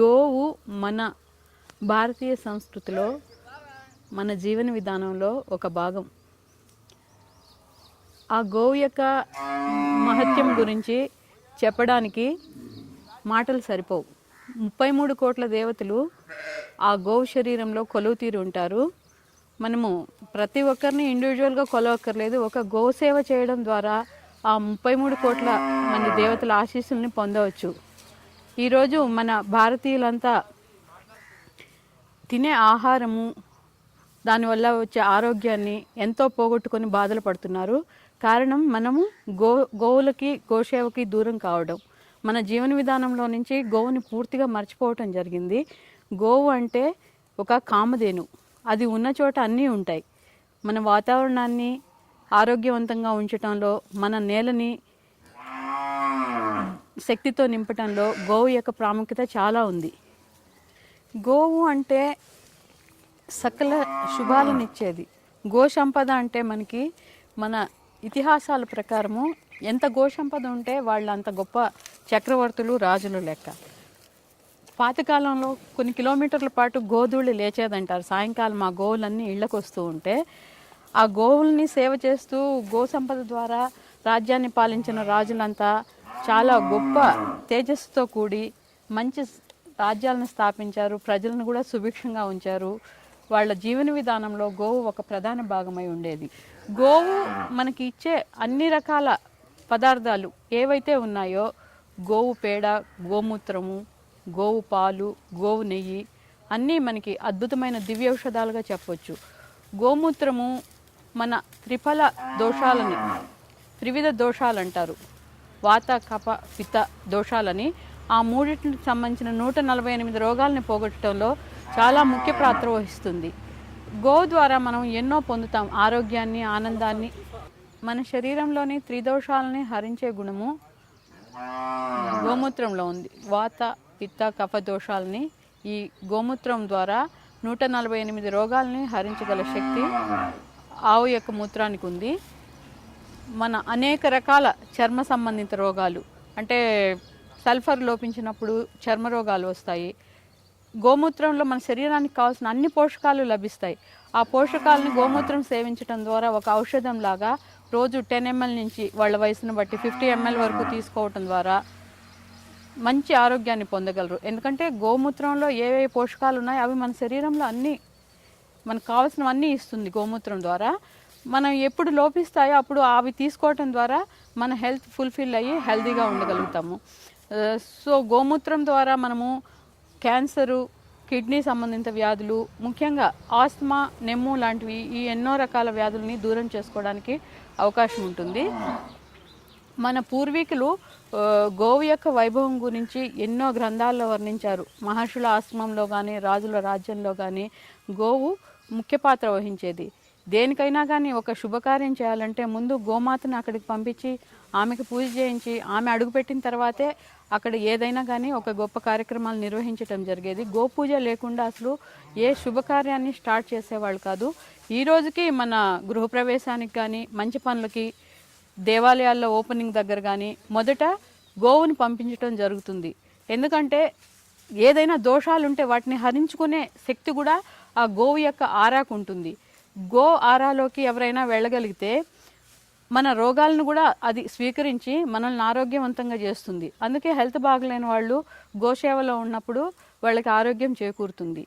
గోవు మన భారతీయ సంస్కృతిలో మన జీవన విధానంలో ఒక భాగం. ఆ గోవు యొక్క మహత్యం గురించి చెప్పడానికి మాటలు సరిపోవు. 33 కోట్ల దేవతలు ఆ గోవు శరీరంలో కొలువు తీరి ఉంటారు. మనము ప్రతి ఒక్కరిని ఇండివిజువల్గా కొలవక్కర్లేదు. ఒక గోసేవ చేయడం ద్వారా ఆ 33 కోట్ల మంది దేవతల ఆశీస్సుల్ని పొందవచ్చు. ఈరోజు మన భారతీయులంతా తినే ఆహారము, దానివల్ల వచ్చే ఆరోగ్యాన్ని ఎంతో పోగొట్టుకొని బాధలు పడుతున్నారు. కారణం మనము గోవులకి గోసేవకి దూరం కావడం. మన జీవన విధానంలో నుంచి గోవుని పూర్తిగా మర్చిపోవటం జరిగింది. గోవు అంటే ఒక కామధేను. అది ఉన్న చోట అన్నీ ఉంటాయి. మన వాతావరణాన్ని ఆరోగ్యవంతంగా ఉంచటంలో, మన నేలని శక్తితో నింపటంలో గోవు యొక్క ప్రాముఖ్యత చాలా ఉంది. గోవు అంటే సకల శుభాలనిచ్చేది. గో సంపద అంటే మనకి మన ఇతిహాసాల ప్రకారము ఎంత గో సంపద ఉంటే వాళ్ళు అంత గొప్ప చక్రవర్తులు, రాజులు లెక్క. పాతకాలంలో కొన్ని కిలోమీటర్ల పాటు గోధూళి లేచేదంటారు. సాయంకాలం ఆ గోవులన్నీ ఇళ్లకు వస్తూ ఉంటే ఆ గోవుల్ని సేవ చేస్తూ గో సంపద ద్వారా రాజ్యాన్ని పాలించిన రాజులంతా చాలా గొప్ప తేజస్సుతో కూడి మంచి రాజ్యాలను స్థాపించారు. ప్రజలను కూడా సుభిక్షంగా ఉంచారు. వాళ్ళ జీవన విధానంలో గోవు ఒక ప్రధాన భాగమై ఉండేది. గోవు మనకి ఇచ్చే అన్ని రకాల పదార్థాలు ఏవైతే ఉన్నాయో, గోవు పేడ, గోమూత్రము, గోవు పాలు, గోవు నెయ్యి అన్నీ మనకి అద్భుతమైన దివ్య ఔషధాలుగా చెప్పవచ్చు. గోమూత్రము మన త్రిఫల దోషాలని, త్రివిధ దోషాలు అంటారు, వాత, కఫ, పిత్త దోషాలని, ఆ మూడింటికి సంబంధించిన 148 రోగాలని పోగొట్టడంలో చాలా ముఖ్య పాత్ర వహిస్తుంది. గోవు ద్వారా మనం ఎన్నో పొందుతాం, ఆరోగ్యాన్ని, ఆనందాన్ని. మన శరీరంలోని త్రిదోషాలని హరించే గుణము గోమూత్రంలో ఉంది. వాత, పిత్త, కఫ దోషాలని ఈ గోమూత్రం ద్వారా 148 రోగాలని హరించగల శక్తి ఆవు యొక్క మూత్రానికి ఉంది. మన అనేక రకాల చర్మ సంబంధిత రోగాలు, అంటే సల్ఫర్ లోపించినప్పుడు చర్మ రోగాలు వస్తాయి. గోమూత్రంలో మన శరీరానికి కావాల్సిన అన్ని పోషకాలు లభిస్తాయి. ఆ పోషకాలను గోమూత్రం సేవించడం ద్వారా ఒక ఔషధం లాగా రోజు 10 ml నుంచి వాళ్ళ వయసును బట్టి 50 ml వరకు తీసుకోవటం ద్వారా మంచి ఆరోగ్యాన్ని పొందగలరు. ఎందుకంటే గోమూత్రంలో ఏ పోషకాలు ఉన్నాయో అవి మన శరీరంలో అన్నీ మనకు కావాల్సినవన్నీ ఇస్తుంది. గోమూత్రం ద్వారా మనం ఎప్పుడు లోపిస్తాయో అప్పుడు అవి తీసుకోవటం ద్వారా మన హెల్త్ ఫుల్ఫిల్ అయ్యి హెల్తీగా ఉండగలుగుతాము. సో గోమూత్రం ద్వారా మనము క్యాన్సరు, కిడ్నీ సంబంధిత వ్యాధులు, ముఖ్యంగా ఆస్తమా, నెమ్ము లాంటివి ఈ ఎన్నో రకాల వ్యాధుల్ని దూరం చేసుకోవడానికి అవకాశం ఉంటుంది. మన పూర్వీకులు గోవు యొక్క వైభవం గురించి ఎన్నో గ్రంథాల్లో వర్ణించారు. మహర్షుల ఆశ్రమంలో కానీ, రాజుల రాజ్యంలో కానీ గోవు ముఖ్య పాత్ర వహించేది. దేనికైనా కానీ ఒక శుభకార్యం చేయాలంటే ముందు గోమాతను అక్కడికి పంపించి ఆమెకు పూజ చేయించి ఆమె అడుగుపెట్టిన తర్వాతే అక్కడ ఏదైనా కానీ ఒక గొప్ప కార్యక్రమాలు నిర్వహించడం జరిగేది. గోపూజ లేకుండా అసలు ఏ శుభకార్యాన్ని స్టార్ట్ చేసేవాళ్ళు కాదు. ఈ రోజుకి మన గృహప్రవేశానికి కానీ, మంచి పనులకి, దేవాలయాల్లో ఓపెనింగ్ దగ్గర కానీ మొదట గోవుని పంపించడం జరుగుతుంది. ఎందుకంటే ఏదైనా దోషాలుంటే వాటిని హరించుకునే శక్తి కూడా ఆ గోవు యొక్క ఆరాకు ఉంటుంది. గో ఆరాలోకి ఎవరైనా వెళ్ళగలిగితే మన రోగాలను కూడా అది స్వీకరించి మనల్ని ఆరోగ్యవంతంగా చేస్తుంది. అందుకే హెల్త్ బాగలేని వాళ్ళు గోసేవలో ఉన్నప్పుడు వాళ్ళకి ఆరోగ్యం చేకూరుతుంది.